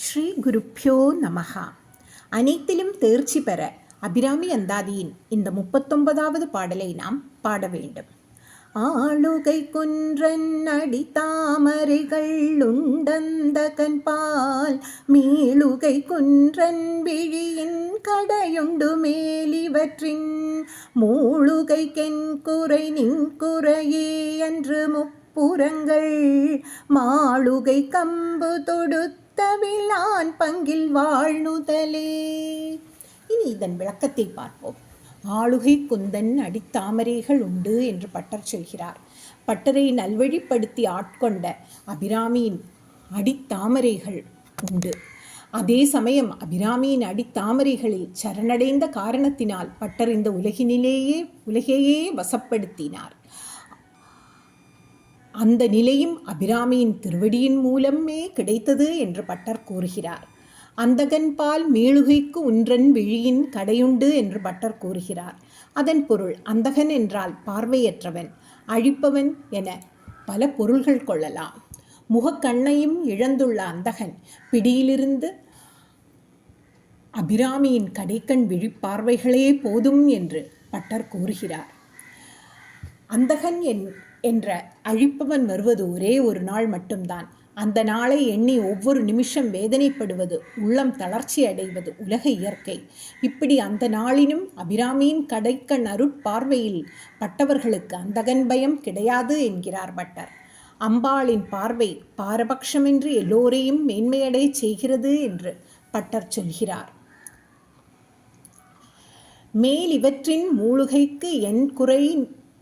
ஸ்ரீ குருப்பியோ நமஹா. அனைத்திலும் தேர்ச்சி பெற அபிராமி அந்தாதியின் இந்த 39வது பாடலை நாம் பாட வேண்டும். ஆளுகை குன்றன் அடி தாமரைகள் உண்டந்தகன் பால் மீளுகை குன்றன் விழியின் கடையுண்டு மேலிவற்றின் மூளுகை கென்குறை நின்குறையே என்று முப்புறங்கள் மாளுகை கம்பு தொடுத்தவிழான் பங்கில் வாழ்நுதலே. இனி இதன் விளக்கத்தை பார்ப்போம். ஆளுகை குந்தன் அடித்தாமரைகள் உண்டு என்று பட்டர் சொல்கிறார். பட்டரை நல்வழிப்படுத்தி ஆட்கொண்ட அபிராமியின் அடித்தாமரைகள் உண்டு. அதே சமயம் அபிராமியின் அடித்தாமரைகளில் சரணடைந்த காரணத்தினால் பட்டர் இந்த உலகையே வசப்படுத்தினார். அந்த நிலையும் அபிராமியின் திருவடியின் மூலமே கிடைத்தது என்று பட்டர் கூறுகிறார். அந்தகன் பால் மீளுகைக்கு உன்றன் விழியின் கடையுண்டு என்று பட்டர் கூறுகிறார். அதன் பொருள் அந்தகன் என்றால் பார்வையற்றவன், அழிப்பவன் என பல பொருள்கள் கொள்ளலாம். முகக்கண்ணையும் இழந்துள்ள அந்தகன் பிடியிலிருந்து அபிராமியின் கடைக்கண் விழிப்பார்வைகளே போதும் என்று பட்டர் கூறுகிறார். அந்தகன் என்ற அழிப்பவன் வருவது ஒரே ஒரு நாள் மட்டும்தான். அந்த நாளை எண்ணி ஒவ்வொரு நிமிஷம் வேதனைப்படுவது, உள்ளம் தளர்ச்சி அடைவது உலக இயற்கை. இப்படி அந்த நாளினும் அபிராமியின் கடைக்கண் அருட்பார்வையில் பட்டவர்களுக்கு அந்தகன் பயம் கிடையாது என்கிறார் பட்டர். அம்பாளின் பார்வை பாரபட்சமின்றி எல்லோரையும் மேன்மையடைய செய்கிறது என்று பட்டர் சொல்கிறார். மேல் இவற்றின் மூளுகைக்கு என் குறை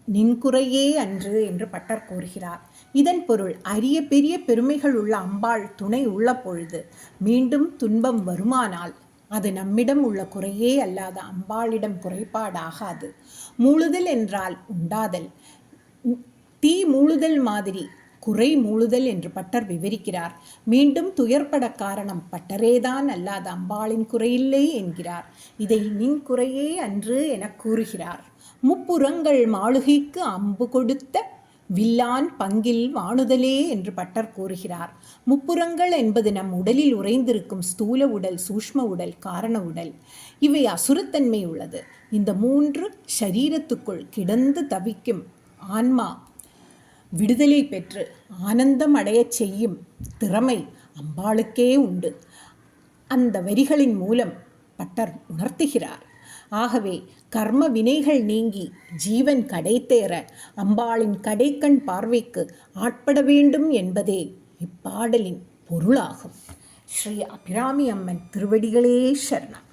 நின்குறையே அன்று என்று பட்டர் கூறுகிறார். இதன் பொருள் அரிய பெரிய பெருமைகள் உள்ள அம்பாள் துணை உள்ள பொழுது மீண்டும் துன்பம் வருமானால் அது நம்மிடம் உள்ள குறையே அல்லாத அம்பாளிடம் குறைபாடாகாது. மூழுதல் என்றால் உண்டாதல், தீ மூழுதல் மாதிரி குறை மூழுதல் என்று பட்டர் விவரிக்கிறார். மீண்டும் துயர்பட காரணம் பட்டரேதான் அல்லாத அம்பாளின் குறையில்லை என்கிறார். இதை நின் குறையே அன்று என கூறுகிறார். முப்புறங்கள் மாளுகைக்கு அம்பு கொடுத்த வில்லான் பங்கில் வாணுதலே என்று பட்டர் கூறுகிறார். முப்புறங்கள் என்பது நம் உடலில் உறைந்திருக்கும் ஸ்தூல உடல், சூஷ்ம உடல், காரண உடல். இவை அசுரத்தன்மை உள்ளது. இந்த 3 சரீரத்துக்குள் கிடந்து தவிக்கும் ஆன்மா விடுதலை பெற்று ஆனந்தம் அடையச் செய்யும் திறமை அம்பாளுக்கே உண்டு. அந்த வரிகளின் மூலம் பட்டர் உணர்த்துகிறார். ஆகவே கர்ம வினைகள் நீங்கி ஜீவன் கடைத்தேற அம்பாளின் கடைக்கண் பார்வைக்கு ஆட்பட வேண்டும் என்பதே இப்பாடலின் பொருளாகும். ஸ்ரீ அபிராமி அம்மன் திருவடிகளே சரணம்.